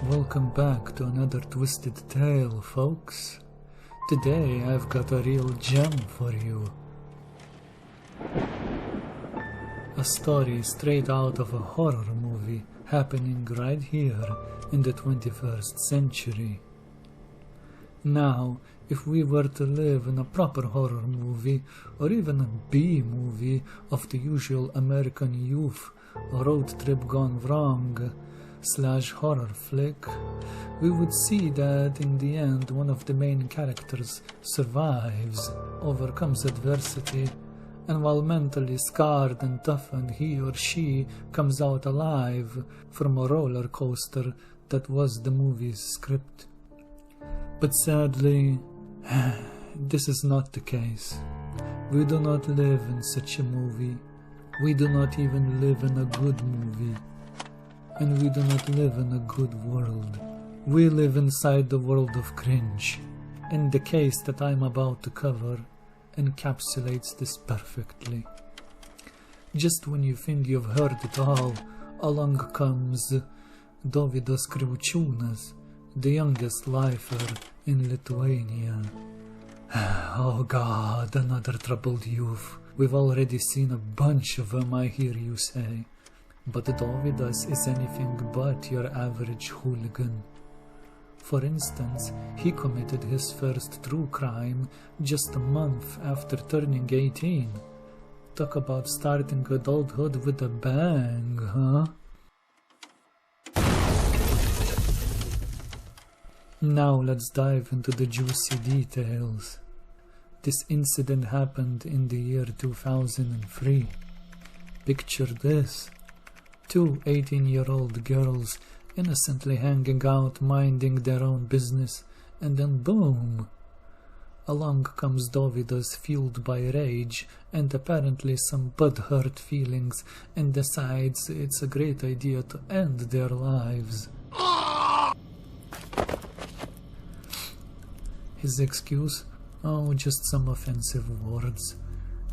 Welcome back to another twisted tale, folks. Today I've got a real gem for you. A story straight out of a horror movie happening right here in the 21st century. Now, if we were to live in a proper horror movie or even a B-movie of the usual American youth road trip gone wrong / horror flick, we would see that in the end one of the main characters survives, overcomes adversity, and while mentally scarred and toughened, he or she comes out alive from a roller coaster that was the movie's script. But sadly, this is not the case. We do not live in such a movie. We do not even live in a good movie. And we do not live in a good world. We live inside the world of cringe, and the case that I'm about to cover encapsulates this perfectly. Just when you think you've heard it all, along comes Dovydas Kriaučiūnas, the youngest lifer in Lithuania. Oh God, another troubled youth. We've already seen a bunch of them, I hear you say. But Dovydas is anything but your average hooligan. For instance, he committed his first true crime just a month after turning 18. Talk about starting adulthood with a bang, huh? Now let's dive into the juicy details. This incident happened in the year 2003. Picture this. Two 18-year-old girls innocently hanging out, minding their own business, and then boom! Along comes Dovydas, fueled by rage and apparently some butthurt feelings, and decides it's a great idea to end their lives. His excuse? Oh, just some offensive words.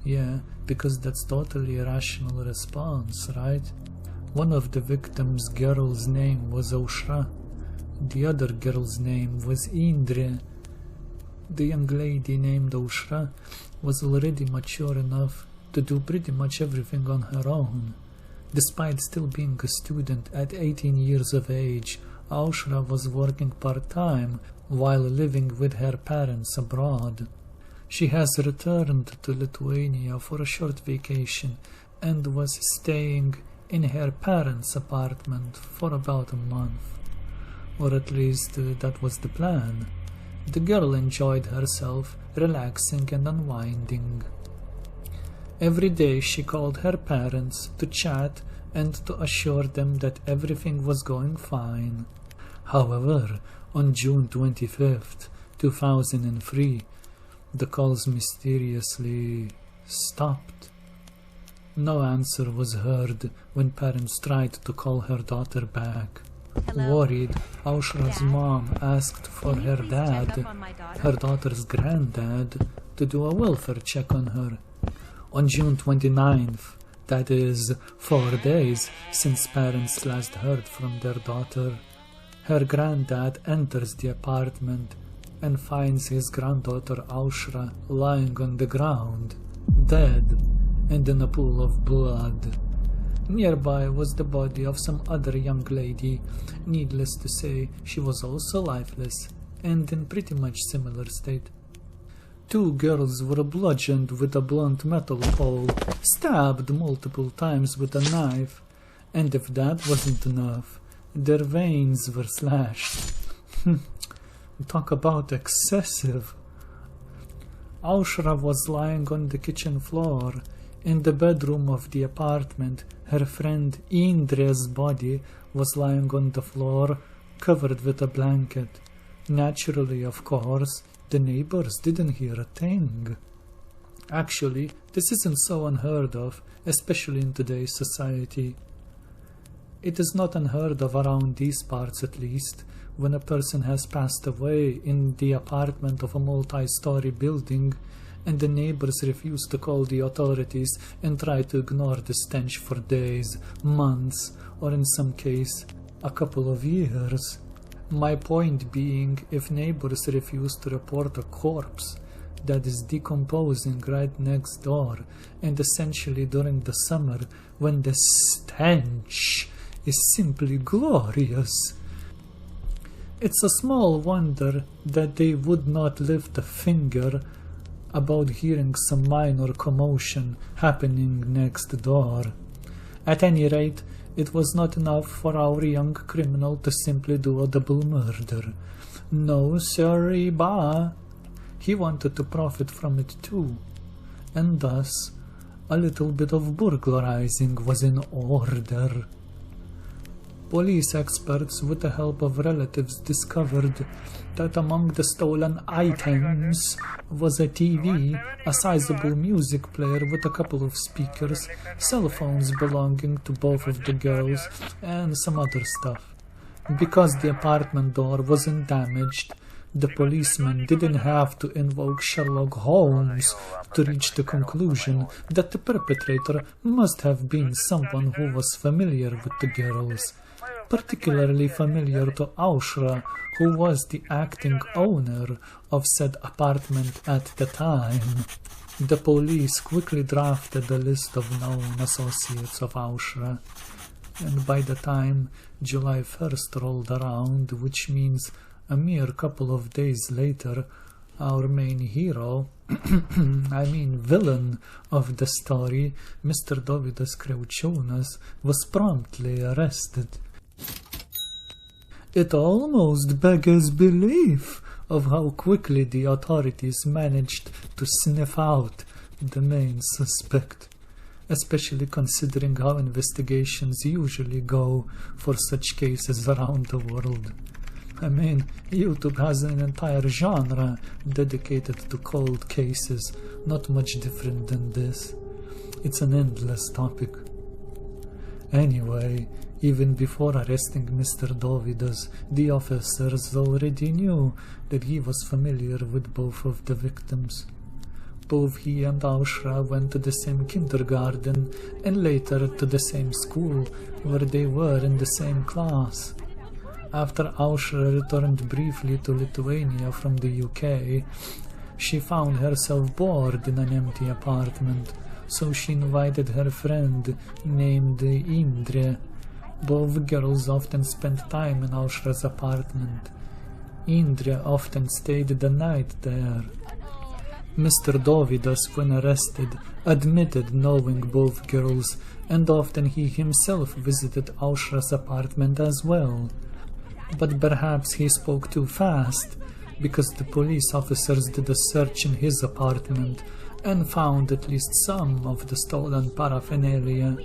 Yeah, because that's totally a rational response, right? One of the victim's girl's name was Aushra. The other girl's name was Indre. The young lady named Aushra was already mature enough to do pretty much everything on her own. Despite still being a student at 18 years of age, Aushra was working part-time while living with her parents abroad. She has returned to Lithuania for a short vacation and was staying in her parents' apartment for about a month. Or at least that was the plan. The girl enjoyed herself, relaxing and unwinding. Every day she called her parents to chat and to assure them that everything was going fine. However, on June 25th, 2003, the calls mysteriously stopped. No answer was heard when parents tried to call her daughter back. Hello? Worried, Aushra's mom asked for her dad, her daughter's granddad, to do a welfare check on her. On June 29th, that is 4 days since parents last heard from their daughter, her granddad enters the apartment and finds his granddaughter Aushra lying on the ground, dead, and in a pool of blood. Nearby was the body of some other young lady. Needless to say, she was also lifeless, and in pretty much similar state. Two girls were bludgeoned with a blunt metal pole, stabbed multiple times with a knife, and if that wasn't enough, their veins were slashed. Talk about excessive. Aushra was lying on the kitchen floor. In the bedroom of the apartment, her friend Indre's body was lying on the floor, covered with a blanket. Naturally, of course, the neighbors didn't hear a thing. Actually, this isn't so unheard of, especially in today's society. It is not unheard of around these parts at least, when a person has passed away in the apartment of a multi-story building and the neighbors refuse to call the authorities and try to ignore the stench for days, months, or in some case, a couple of years. My point being, if neighbors refuse to report a corpse that is decomposing right next door, and essentially during the summer when the stench is simply glorious, it's a small wonder that they would not lift a finger about hearing some minor commotion happening next door. At any rate, it was not enough for our young criminal to simply do a double murder. No, sorry, ba. He wanted to profit from it too, and thus a little bit of burglarizing was in order. Police experts, with the help of relatives, discovered that among the stolen items was a TV, a sizable music player with a couple of speakers, cell phones belonging to both of the girls, and some other stuff. Because the apartment door wasn't damaged, the policeman didn't have to invoke Sherlock Holmes to reach the conclusion that the perpetrator must have been someone who was familiar with the girls, particularly familiar to Aushra, who was the acting owner of said apartment at the time. The police quickly drafted a list of known associates of Aushra, and by the time July 1st rolled around, which means a mere couple of days later, our main hero, villain of the story, Mr. Dovydas Kreučiūnas, was promptly arrested. It almost beggars belief of how quickly the authorities managed to sniff out the main suspect, especially considering how investigations usually go for such cases around the world. YouTube has an entire genre dedicated to cold cases, not much different than this. It's an endless topic. Anyway, even before arresting Mr. Dovydas, the officers already knew that he was familiar with both of the victims. Both he and Aushra went to the same kindergarten and later to the same school, where they were in the same class. After Aushra returned briefly to Lithuania from the UK, she found herself bored in an empty apartment, so she invited her friend named Indre. Both girls often spent time in Aushra's apartment. Indre often stayed the night there. Mr. Dovydas, when arrested, admitted knowing both girls, and often he himself visited Aushra's apartment as well. But perhaps he spoke too fast, because the police officers did a search in his apartment and found at least some of the stolen paraphernalia.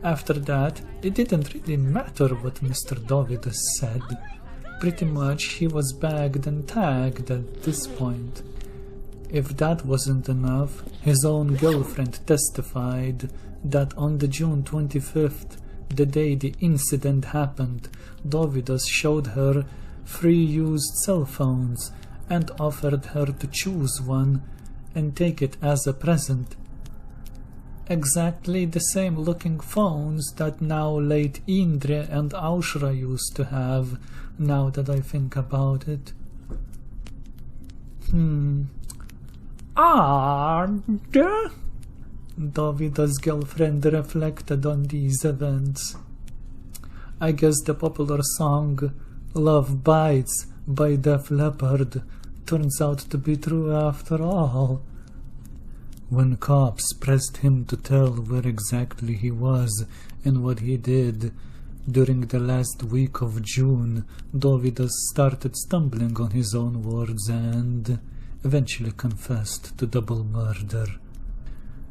After that, it didn't really matter what Mr. Dovydas said. Pretty much he was bagged and tagged at this point. If that wasn't enough, his own girlfriend testified that on the June 25th, the day the incident happened, Dovydas showed her 3 used cell phones and offered her to choose one and take it as a present. Exactly the same looking phones that now late Indre and Aushra used to have, now that I think about it. Dovydas' girlfriend reflected on these events. I guess the popular song Love Bites by Def Leppard turns out to be true after all. When cops pressed him to tell where exactly he was and what he did during the last week of June, Dovydas started stumbling on his own words and eventually confessed to double murder.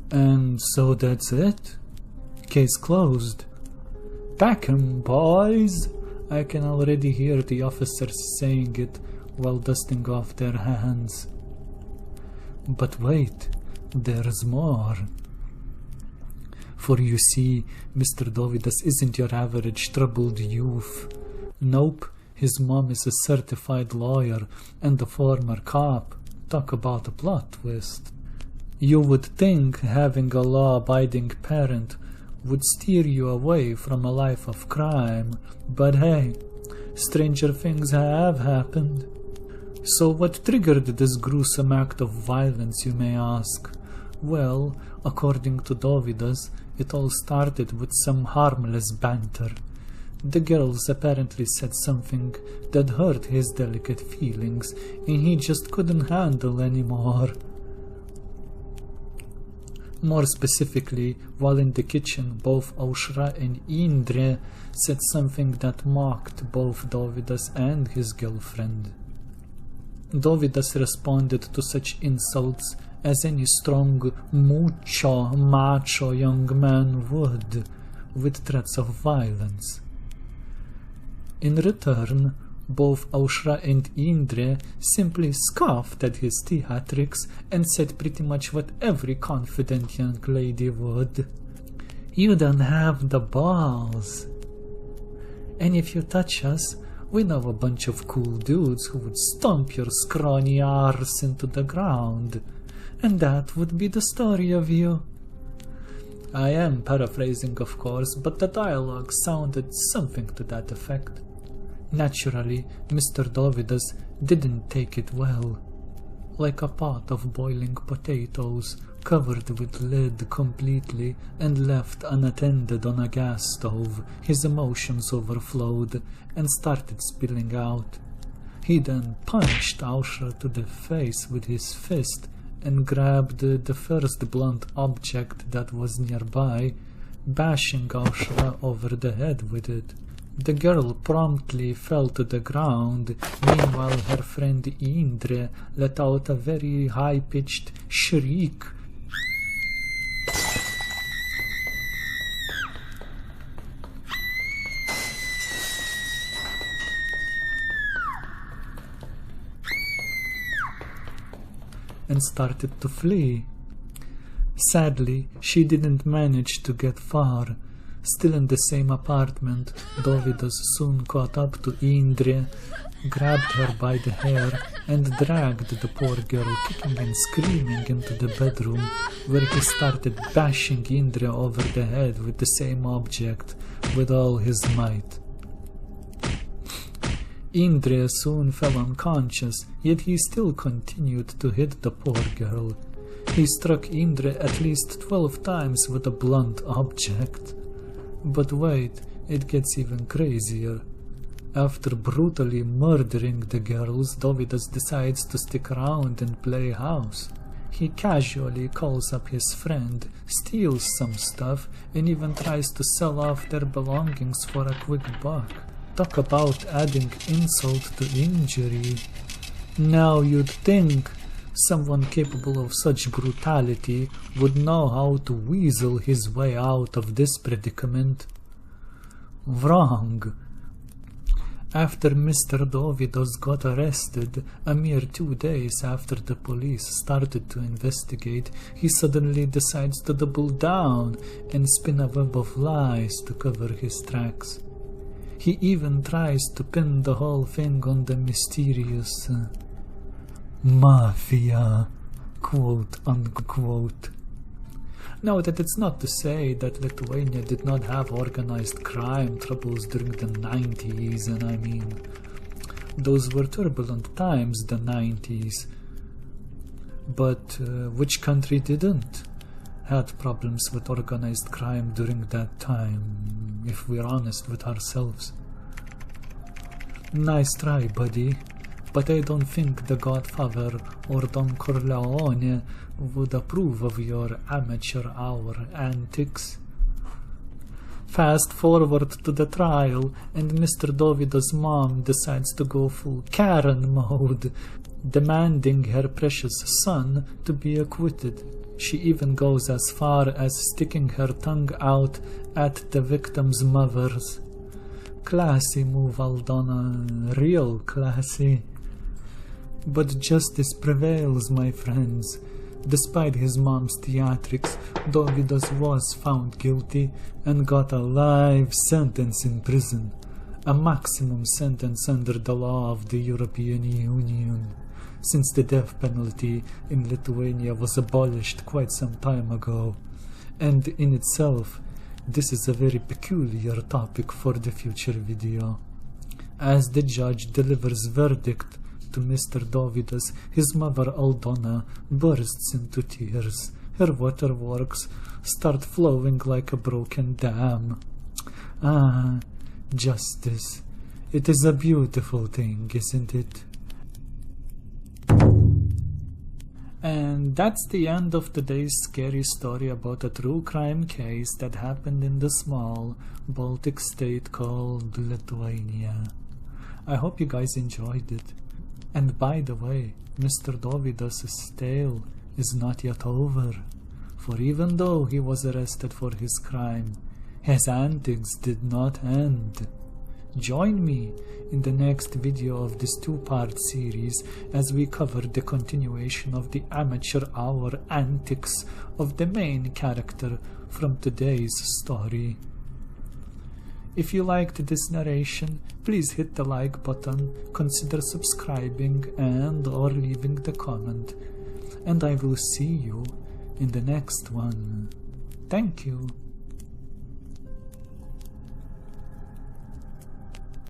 And so that's it. Case closed. Pack 'em, boys! I can already hear the officers saying it while dusting off their hands. But wait, there's more. For you see, Mr. Dovidas isn't your average troubled youth. Nope, his mom is a certified lawyer and a former cop. Talk about a plot twist. You would think having a law-abiding parent would steer you away from a life of crime, but hey, stranger things have happened. So what triggered this gruesome act of violence, you may ask? Well, according to Dovidas, it all started with some harmless banter. The girls apparently said something that hurt his delicate feelings, and he just couldn't handle anymore. More specifically, while in the kitchen, both Aushra and Indre said something that mocked both Dovidas and his girlfriend. Dovidas responded to such insults as any strong, macho young man would, with threats of violence. In return, both Aushra and Indre simply scoffed at his theatrics and said pretty much what every confident young lady would. You don't have the balls. And if you touch us, we know a bunch of cool dudes who would stomp your scrawny arse into the ground. And that would be the story of you. I am paraphrasing, of course, but the dialogue sounded something to that effect. Naturally, Mr. Dovidas didn't take it well. Like a pot of boiling potatoes, covered with lid completely and left unattended on a gas stove, his emotions overflowed and started spilling out. He then punched Aushra to the face with his fist and grabbed the first blunt object that was nearby, bashing Aushra over the head with it. The girl promptly fell to the ground. Meanwhile, her friend Indre let out a very high-pitched shriek. And started to flee. Sadly, she didn't manage to get far. Still in the same apartment, Dovidas soon caught up to Indre, grabbed her by the hair, and dragged the poor girl kicking and screaming into the bedroom, where he started bashing Indre over the head with the same object with all his might. Indre soon fell unconscious, yet he still continued to hit the poor girl. He struck Indre at least 12 times with a blunt object. But wait, it gets even crazier. After brutally murdering the girls, Dovidas decides to stick around and play house. He casually calls up his friend, steals some stuff, and even tries to sell off their belongings for a quick buck. Talk about adding insult to injury. Now you'd think someone capable of such brutality would know how to weasel his way out of this predicament. Wrong. After Mr. Dovidas got arrested, a mere 2 days after the police started to investigate, he suddenly decides to double down and spin a web of lies to cover his tracks. He even tries to pin the whole thing on the mysterious mafia, quote unquote. Now that it's not to say that Lithuania did not have organized crime troubles during the 90s, and I mean, those were turbulent times, the 90s. But which country didn't had problems with organized crime during that time, if we're honest with ourselves? Nice try, buddy. But I don't think the Godfather or Don Corleone would approve of your amateur hour antics. Fast forward to the trial, and Mr. Dovidas' mom decides to go full Karen mode, demanding her precious son to be acquitted. She even goes as far as sticking her tongue out at the victim's mothers. Classy move, Aldona, real classy. But justice prevails, my friends. Despite his mom's theatrics, Dovydas was found guilty and got a life sentence in prison, a maximum sentence under the law of the European Union, since the death penalty in Lithuania was abolished quite some time ago. And in itself, this is a very peculiar topic for the future video. As the judge delivers verdict to Mr. Dovydas, his mother Aldona bursts into tears. Her waterworks start flowing like a broken dam. Ah, justice. It is a beautiful thing, isn't it? And that's the end of today's scary story about a true crime case that happened in the small Baltic state called Lithuania. I hope you guys enjoyed it. And by the way, Mr. Dovydas' tale is not yet over, for even though he was arrested for his crime, his antics did not end. Join me in the next video of this two-part series as we cover the continuation of the amateur hour antics of the main character from today's story. If you liked this narration, please hit the like button, consider subscribing and/or leaving the comment, and I will see you in the next one. Thank you.